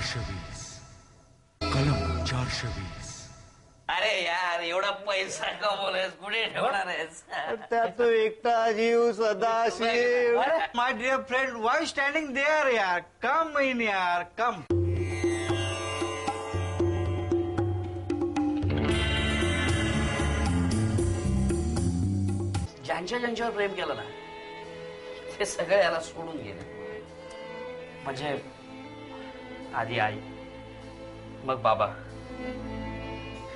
420 कलम 420. अरे यार एवढा पैसा कमवलायस कुठे ठेवणार आहेस? त्यात एकटा जीव Sadashiv. My dear friend, why standing there यार? कम इन यार, कम. ज्यांच्यावर प्रेम केलं ना ते सगळे याला सोडून गेले. म्हणजे आधी आई, मग बाबा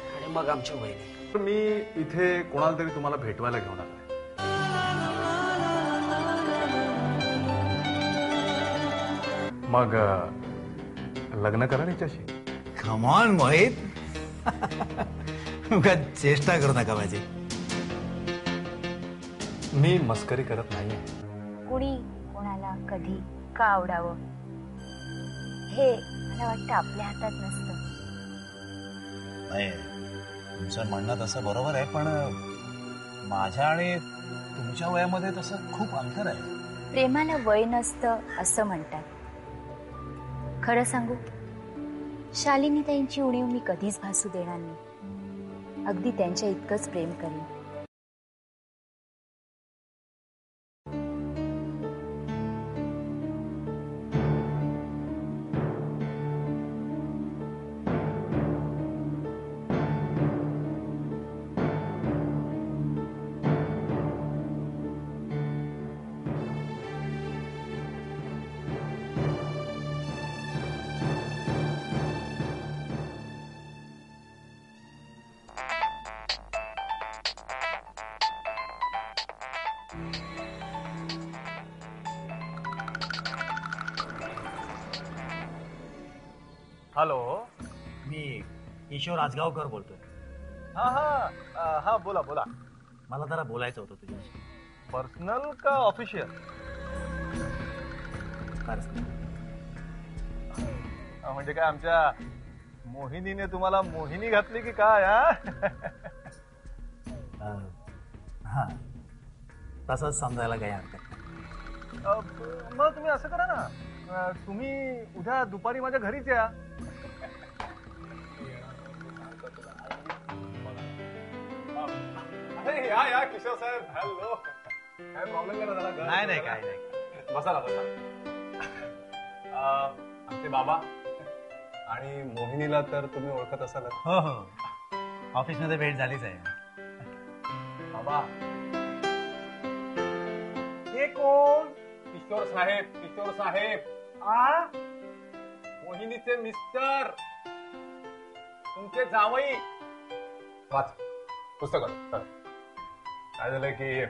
आणि मग आमच्या बहिणी. मी इथे कोणाला तरी तुम्हाला भेटवायला घेऊन आलोय. मग लग्न करा हिच्याशी. कम ऑन मोहित, चेष्टा करू नका माझी. मी मस्करी करत नाहीये. कुणी कोणाला कधी का आवडावं हे मला वाटतं आपल्या हातात नसतं. नाही, तुमचं म्हणणं तसं बरोबर आहे, पण माझ्या आणि तुमच्या वयामध्ये तसं खूप अंतर आहे. प्रेमाला वय नसतं असं म्हणतात. खरं सांगू, शालिनी ताईंची उणीव मी कधीच भासू देणार नाही. अगदी त्यांच्या इतकंच प्रेम करेन. हॅलो, मी किशोर आजगावकर बोलतोय. हा बोला बोला. मला जरा बोलायचं होतं तुझ्याशी. पर्सनल का ऑफिशियल? म्हणजे काय आमच्या मोहिनीने तुम्हाला मोहिनी घातली की काय? हा, तसंच समजायला काही हरकत नाही. मग तुम्ही असं करा ना, तुम्ही उद्या दुपारी माझ्या घरीच या. या किशोर साहेब. हॅलो, काय प्रॉब्लेम नाही झाला? नाही काय नाही. बसा ना, बसा. आमचे बाबा आणि मोहिनीला तर तुम्ही ओळखत असाल. हो हो, ऑफिस मध्ये भेट झालीच आहे. बाबा, हे कोण? किशोर साहेब, किशोर साहेब. मोहिनीचे मिस्टर, तुमचे जावई. वाच पुस्तक. काय झालंय की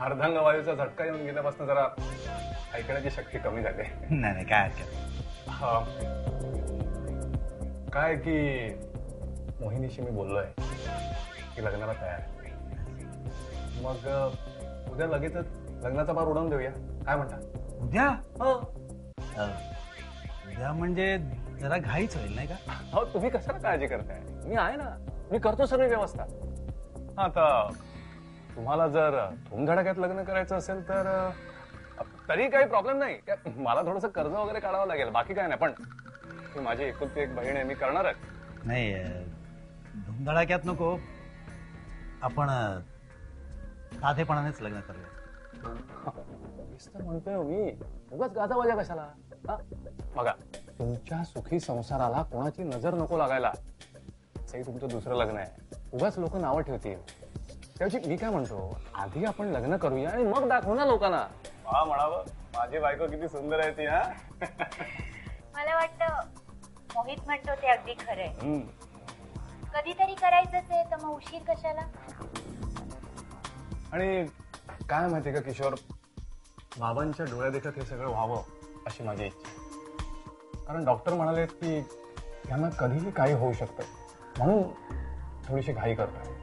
अर्धांग वायूचा झटका येऊन गेल्यापासून जरा ऐकण्याची शक्ती कमी झाली. नाही काय हरकत. काय की मोहिनीशी मी बोललोय की लग्नाला तयार आहे. मग उद्या लगेचच लग्नाचा बार उडवून देऊया, काय म्हणता? उद्या? हो, उद्या म्हणजे जरा घाईच होईल नाही का? हो, तुम्ही कशाला काळजी करताय? मी आहे ना, मी करतो सगळी व्यवस्था. आता तुम्हाला जर धूमधडाक्यात लग्न करायचं असेल तर तरी काही प्रॉब्लेम नाही. मला थोडंसं कर्ज वगैरे काढावं लागेल, बाकी काय नाही. पण ती माझी एकुलती एक बहीण आहे, मी करणार आहे. नाही, धूमधडाक्यात नको, आपण साधेपणानेच लग्न करूया. म्हणतोय मी, उगाच गाजावाजा कशाला? बघा, तुमच्या सुखी संसाराला कोणाची नजर नको लागायला. हे तुमचं दुसरं लग्न आहे, उगाच लोक नावं ठेवतील. त्याची मी काय म्हणतो, आधी आपण लग्न करूया आणि मग दाखवू ना लोकांना. हा म्हणावं, माझी बायको किती सुंदर आहे ती. मला वाटतं मोहित म्हणतो ते अगदी खरंय. कधीतरी करायचंच आहे तर मग उशीर कशाला? आणि काय माहितीये का किशोर, बाबांच्या डोळ्या देखत हे सगळं व्हावं अशी माझी इच्छा. कारण डॉक्टर म्हणाले की यांना कधीही काही होऊ शकतं, म्हणून थोडीशी घाई करतोय.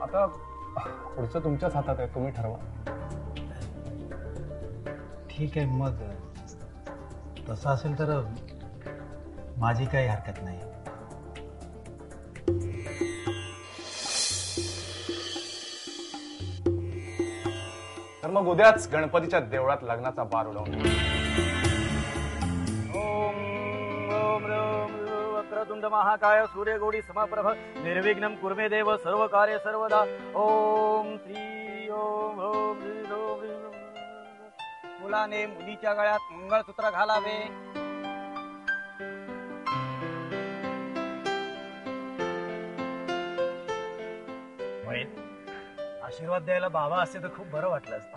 आता पुढचं तुमच्याच हातात आहे, तुम्ही ठरवा. ठीक आहे, मग तसं असेल तर माझी काही हरकत नाही. तर मग उद्याच गणपतीच्या देवळात लग्नाचा बार उडवून. ओम ओम वक्रतुंड महाकाय सूर्यगोडी समप्रभ निर्विघ्नं कुर्मे देव सर्व कार्य सर्वदा. ओम श्री ओम ओम श्री ओम श्री ओम. मुलाने मुलीच्या गळ्यात मंगळसूत्र घालावे. आशीर्वाद द्यायला बाबा असते तर खूप बरं वाटलं असतं.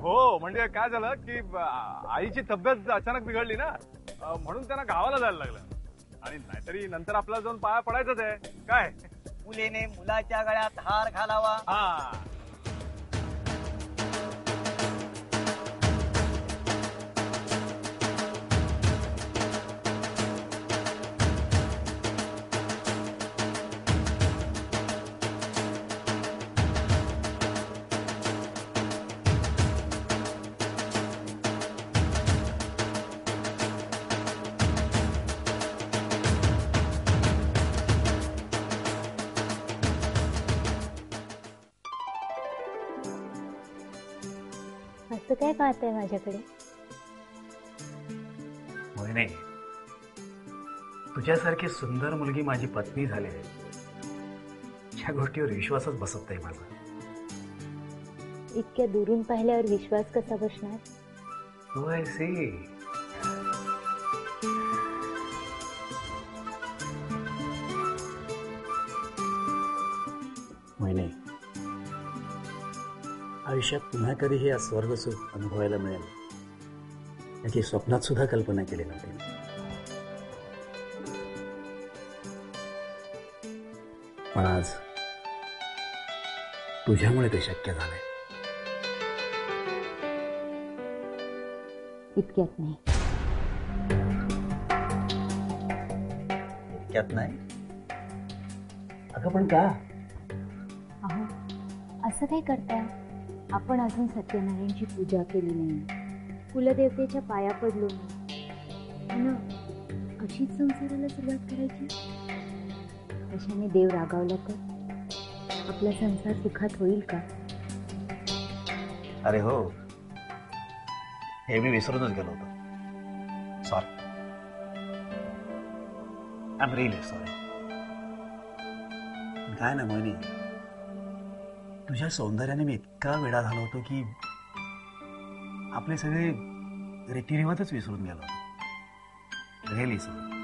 हो म्हणजे काय झालं की आईची तब्येत अचानक बिघडली ना, म्हणून त्यांना गावाला जायला लागलं. आणि नाहीतरी नंतर आपला जाऊन पाया पडायचंच आहे काय. मुलीने मुलाच्या गळ्यात हार घालावा. हा असं काय पाहताय माझ्याकडे? मोहिनी, तुझ्यासारखी सुंदर मुलगी माझी पत्नी झाली आहे, ह्या गोष्टीवर विश्वासच बसत नाही माझा. इतक्या दुरून पाहिल्यावर विश्वास कसा बसणार? So I see. मोहिनी, आयुष्यात पुन्हा कधी हे स्वर्गसुख अनुभवायला मिळेल याची स्वप्नात सुद्धा कल्पना केली नव्हती. पण आज तुझ्यामुळे ते शक्य झालंय. इतक्यात नाही. इतक्यात नाही? अगं पण का? अहो, असं काय करताय? आपण अजून सत्यनारायणची पूजा केली नाही, कुलदेवतेच्या पाया पडलो नाही ना. अशीच संसाराला सुरुवात करायची? तशाने देव रागावला तर आपला संसार सुखात होईल का? अरे हो, हे मी विसरूनच गेलो होतो. Sorry. I am really sorry. काय ना मोहिनी, तुझ्या सौंदर्याने मी इतका वेडा झालो होतो की आपले सगळे रीतिरिवाजच विसरून गेलो होतो. Really sorry.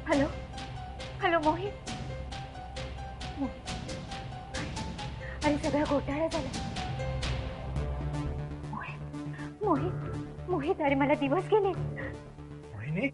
Hello hello Mohit. अरे सगळा घोटाळा झाला. मोहित मोहित मोहित, अरे मला दिवस गेले. मोहिनी,